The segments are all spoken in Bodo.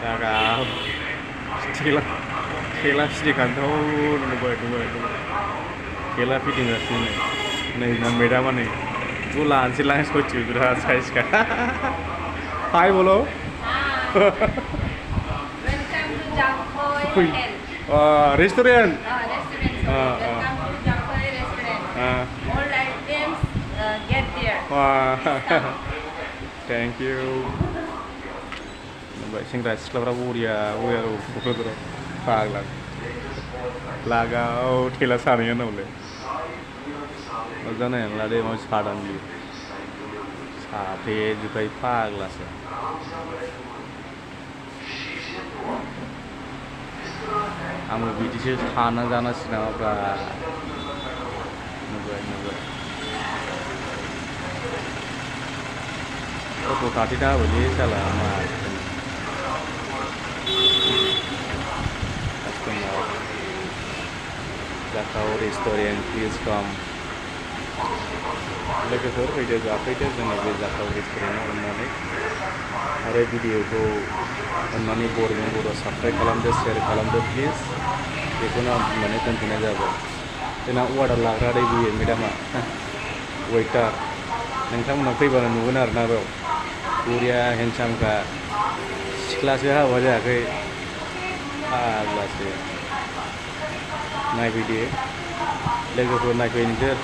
jakao thela फिदिंखानोथ' नुबाय thela फिदिंगासिनो नै madama नै वो लानोसै लांसखौ चिउद्रा साइज का हाय बोलो Welcome to jakao hotel. Restaurant Welcome to jakao restaurant. All items get there. Thank you. Baik, singkat setelah buria bukan pagla, lagau thela sarinya nolai. Macam mana lade mau sadan di, sape juga pagla sih. Amu bidisu thana jana sih nama apa? Nubai. Oh, tadi dah boleh salah mas. Customer, jakao restaurant, please come. Lagi sore video jakao itu jangan jakao restaurant onanwi. Ada video ko onanwi board subscribe klmdw share klmdw please. Itu na mana tentunya jago. Karena order lagra ada ibu ya madama. Waiter. नोंथांमोना फैबानो नुगोन आरो ना बेयाव बुरिया हेन्डसामखा सिख्लासो हाबा जायाखै फाग्लासो नायफैदो लोगोफोर नायफै नोंसोर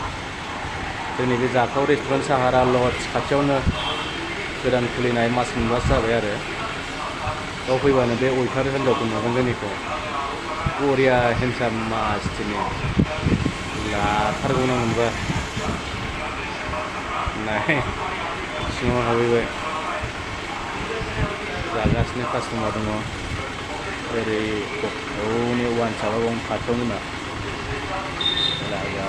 जोंनि बे jakao रेस्टुरेन्ट साहारा लज खाथियावनो गोदान खुलिनाय मास मोनबासो जाबाय आरो बेयाव फैबानो बे वेटार हिनजावखौ नुगोन जोंनिखौ बुरिया हेन्डसाम मासथिनो लाथारगौ ना मोनबा Nah, semua habis jagasnya customer dong, dari oh ini uang salah uang kacau mana, laga,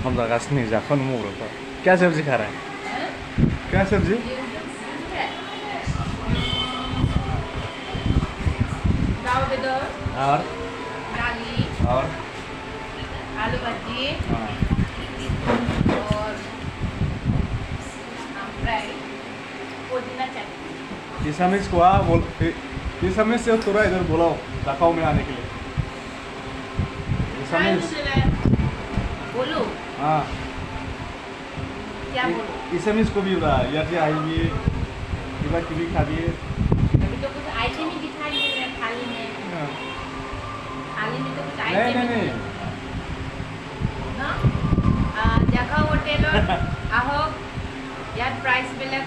हम जागास नहीं जाखन मोर तो क्या सब्जी खा रहा है क्या सब्जी और और आलू भाजी और फ्राई पुदीना चटनी इस समय से थोड़ा इधर बुलाओ jakao में आने के लिए बोलो हाँ क्या बोलो इस समय इसको भी बुला यार जी आई भी किबा किबी खा दिए अभी तो कुछ आइटम ही दिखाई दे रहे हैं थाली में तो कुछ नहीं ना jakao hotel ahok यार प्राइस बेलक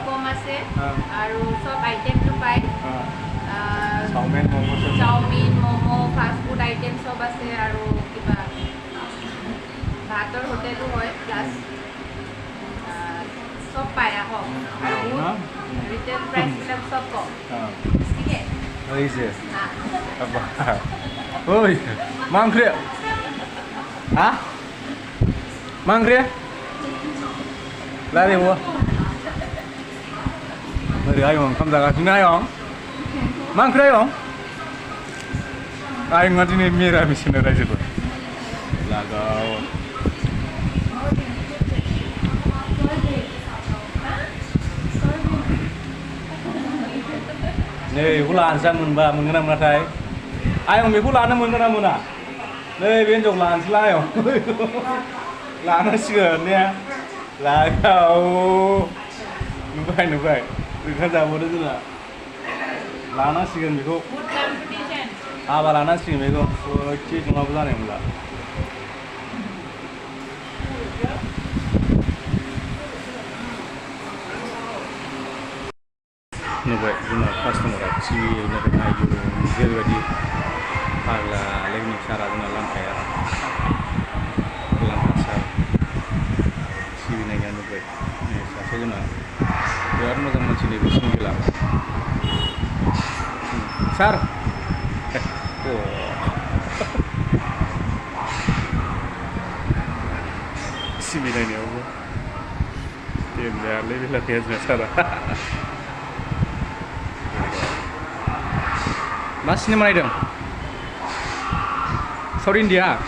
कम आसे आरो सब आइटम तो पाए chowmein momo fast food item सब आसे आरो किबा भातर होटेलो হয় प्लस सब पाए ahok आरो रिटेल प्राइस बेलक सब कम ठीक है ऐसे apa oi mangkri hah mangkri lari wo mari ayo kam jaga sini ayo mangkri ayo ayo ngati ni mira misina raja ko lagao Nih, hulan sang mbak mengenam natai. Ayo ngambil hulan mengenam mana? Nih, benjok lan selayo. Lan asyik ni, lagau. Nubai. Bukan jauh dari tu lah. Lan asyik ni ko. Food competition. Ah, lan asyik ni ko. So, cik cuma bukan ni mula. Nubai, guna customer aci, nak ayu, jadi pagla lagi cara guna langkai ya, langkai sar, ciwi nanya nubai, ni saya guna, biar macam ni bising gila, sar, oh, ciwi nanya apa, dia dah lebih latih sar. Mas ini mana dong? South India.